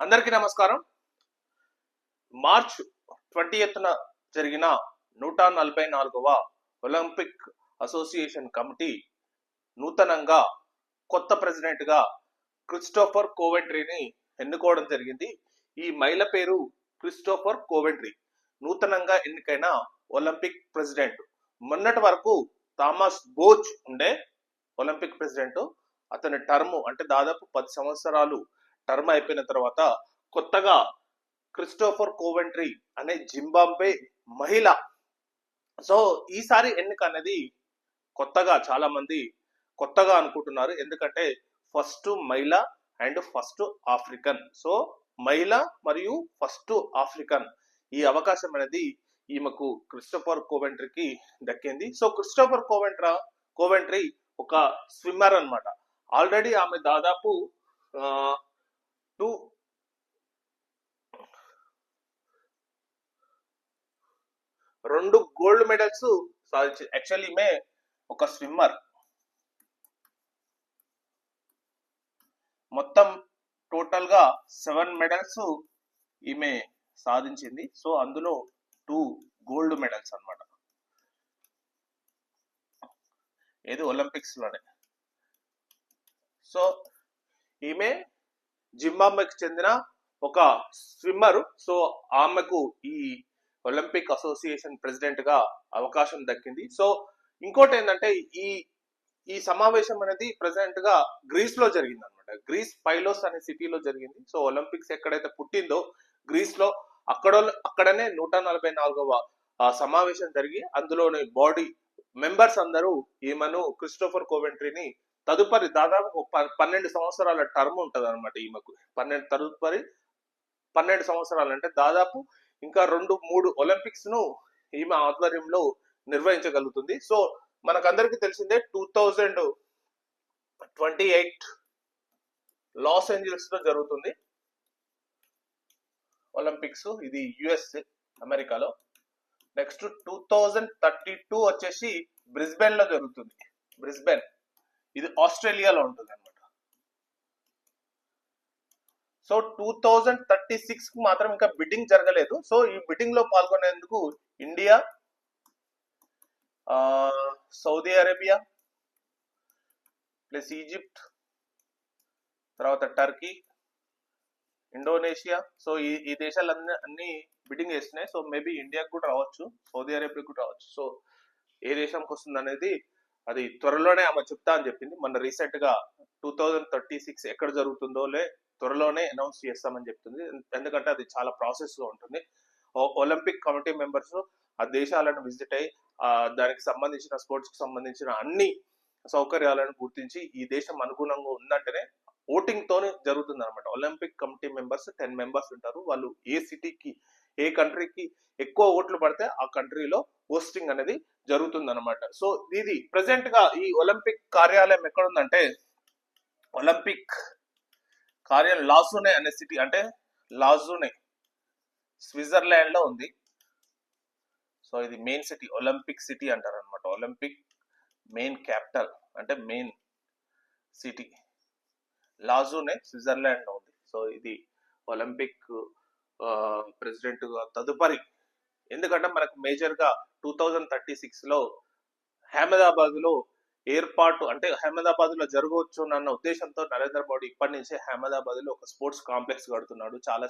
అందరికీ నమస్కారం. మార్చ్ 20న జరిగిన 144వ ఒలింపిక్ అసోసియేషన్ కమిటీ నూతనంగా కొత్త ప్రెసిడెంట్ గా క్రిస్టోఫర్ కోవెంట్రీని ఎన్నుకోవడం జరిగింది. ఈ మహిళ పేరు క్రిస్టోఫర్ కోవెంట్రీ. నూతనంగా ఎన్నికైన ఒలింపిక్ ప్రెసిడెంట్. మొన్నటి వరకు థామస్ బోచ్ ఉండే ఒలింపిక్ ప్రెసిడెంట్. అతని టర్మ్ అంటే దాదాపు 10 సంవత్సరాలు టర్మ్ అయిపోయిన తర్వాత కొత్తగా క్రిస్టోఫర్ కోవెంట్రీ అనే జింబాబ్వే మహిళ. సో ఈసారి ఎన్నిక అనేది కొత్తగా చాలా మంది కొత్తగా అనుకుంటున్నారు. ఎందుకంటే ఫస్ట్ మహిళ అండ్ ఫస్ట్ ఆఫ్రికన్. సో మహిళ మరియు ఫస్ట్ ఆఫ్రికన్ ఈ అవకాశం అనేది ఈమెకు క్రిస్టోఫర్ కోవెంట్రీకి దక్కింది. సో క్రిస్టోఫర్ కోవెంట్రీ ఒక స్విమ్మర్ అన్నమాట. ఆల్రెడీ ఆమె దాదాపు 2 గోల్డ్ మెడల్స్ సాధించింది. యాక్చువల్లీ ఈమె ఒక స్విమ్మర్. మొత్తం టోటల్ గా 7 మెడల్స్ ఈమె సాధించింది. సో అందులో 2 గోల్డ్ మెడల్స్ అన్నమాట. ఏది ఒలింపిక్స్ లోనే. సో ఈమె జింబాబ్వేకి చెందిన ఒక స్విమ్మర్. సో ఆమెకు ఈ ఒలింపిక్ అసోసియేషన్ ప్రెసిడెంట్ గా అవకాశం దక్కింది. సో ఇంకోటి ఏంటంటే ఈ సమావేశం అనేది ప్రెసిడెంట్ గా గ్రీస్ లో జరిగింది అనమాట. గ్రీస్ పైలోస్ అనే సిటీలో జరిగింది. సో ఒలింపిక్స్ ఎక్కడైతే పుట్టిందో గ్రీస్ లో అక్కడనే 144వ సమావేశం జరిగి అందులోని బాడీ మెంబర్స్ అందరూ ఈమెను క్రిస్టోఫర్ కోవెంట్రీని తదుపరి దాదాపు 12 సంవత్సరాల టర్మ్ ఉంటది అనమాట ఈమెకు. 12 సంవత్సరాలు అంటే దాదాపు ఇంకా 2-3 ఒలింపిక్స్ ను ఈమె ఆధ్వర్యంలో నిర్వహించగలుగుతుంది. సో మనకందరికి తెలిసిందే 2028 లాస్ ఏంజల్స్ లో జరుగుతుంది ఒలింపిక్స్. ఇది యుఎస్ అమెరికాలో. నెక్స్ట్ 2032 వచ్చేసి బ్రిస్బెన్ లో జరుగుతుంది. బ్రిస్బెన్ ఇది ఆస్ట్రేలియాలో ఉంటుంది అనమాట. సో 2036 కు మాత్రం ఇంకా బిడ్డింగ్ జరగలేదు. సో ఈ బిడ్డింగ్ లో పాల్గొనేందుకు India, Saudi Arabia plus Egypt, తర్వాత టర్కీ, ఇండోనేషియా. సో ఈ దేశాలు అన్ని బిడ్డింగ్ చేస్తున్నాయి. సో మేబీ ఇండియాకు కూడా రావచ్చు, సౌదీ అరేబియాకు కూడా రావచ్చు. సో ఏ దేశంకి వస్తుంది అనేది అది త్వరలోనే ఆమె చెప్తా అని చెప్పింది. మొన్న రీసెంట్ గా 2036 ఎక్కడ జరుగుతుందో త్వరలోనే అనౌన్స్ చేస్తామని చెప్తుంది. ఎందుకంటే అది చాలా ప్రాసెస్ లో ఉంటుంది. ఒలింపిక్ కమిటీ మెంబర్స్ ఆ దేశాలను విజిట్ అయ్యి దానికి సంబంధించిన స్పోర్ట్స్ కి సంబంధించిన అన్ని సౌకర్యాలను గుర్తించి ఈ దేశం అనుగుణంగా ఉందంటేనే ఓటింగ్ తోనే జరుగుతుంది అనమాట. ఒలింపిక్ కమిటీ మెంబర్స్ 10 మెంబర్స్ ఉంటారు. వాళ్ళు ఏ సిటీకి ఏ కంట్రీకి ఎక్కువ ఓట్లు పడితే ఆ కంట్రీలో హోస్టింగ్ అనేది జరుగుతుంది అనమాట. సో ఇది ప్రెసెంట్ గా ఈ ఒలింపిక్ కార్యాలయం ఎక్కడుందంటే ఒలింపిక్ కార్యాలయం లాజూనే అనే సిటీ, అంటే లాజూనే స్విట్జర్లాండ్ లో ఉంది. సో ఇది మెయిన్ సిటీ, ఒలింపిక్ సిటీ అంటారు అనమాట. ఒలింపిక్ మెయిన్ క్యాపిటల్ అంటే మెయిన్ సిటీ లాజూనే స్విట్జర్లాండ్ లో ఉంది. సో ఇది ఒలింపిక్ ప్రెసిడెంట్ తదుపరి. ఎందుకంటే మనకు మేజర్ గా 2036 లో అహ్మదాబాద్ లో ఏర్పాటు, అంటే అహ్మదాబాద్ లో జరగవచ్చు అన్న ఉద్దేశంతో నరేంద్ర మోడీ ఇప్పటి నుంచే అహ్మదాబాద్ లో ఒక స్పోర్ట్స్ కాంప్లెక్స్ కడుతున్నాడు. చాలా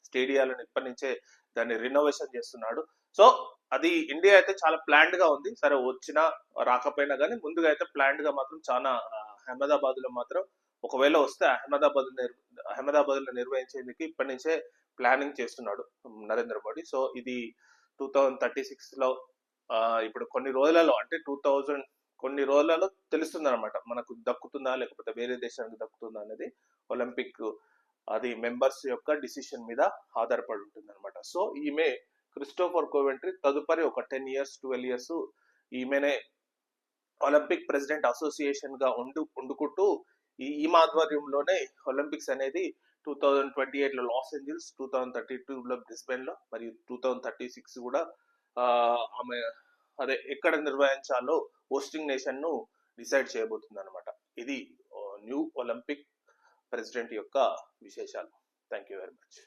స్టేడియాలను ఇప్పటి నుంచే దాన్ని రినోవేషన్ చేస్తున్నాడు. సో అది ఇండియా అయితే చాలా ప్లాన్డ్ గా ఉంది. సరే వచ్చినా రాకపోయినా కానీ ముందుగా అయితే ప్లాన్డ్ గా మాత్రం చాలా అహ్మదాబాద్ లో మాత్రం ఒకవేళ వస్తే అహ్మదాబాద్ లో నిర్వహించేందుకు ఇప్పటి నుంచే ప్లానింగ్ చేస్తున్నాడు నరేంద్ర మోడీ. సో ఇది 2036 లో ఇప్పుడు కొన్ని రోజులలో తెలుస్తుంది అనమాట మనకు దక్కుతుందా లేకపోతే వేరే దేశానికి దక్కుతుందా అనేది. ఒలింపిక్ అది మెంబర్స్ యొక్క డిసిషన్ మీద ఆధారపడి ఉంటుంది అనమాట. సో ఈమె క్రిస్టోఫర్ కోవెంట్రీ తదుపరి ఒక 10 years 12 years ఈమెనే ఒలింపిక్ ప్రెసిడెంట్ అసోసియేషన్ గా ఉండుకుంటూ ఈ ఆధ్వర్యంలోనే ఒలింపిక్స్ అనేది 2028 లో లాస్ ఏంజల్స్, 2032 లో బ్రిస్బెన్ లో మరియు 2036 కూడా ఆమె అదే ఎక్కడ నిర్వహించాలో హోస్టింగ్ నేషన్ ను డిసైడ్ చేయబోతుంది అనమాట. ఇది న్యూ ఒలింపిక్ ప్రెసిడెంట్ యొక్క విశేషాలు. Thank you very much.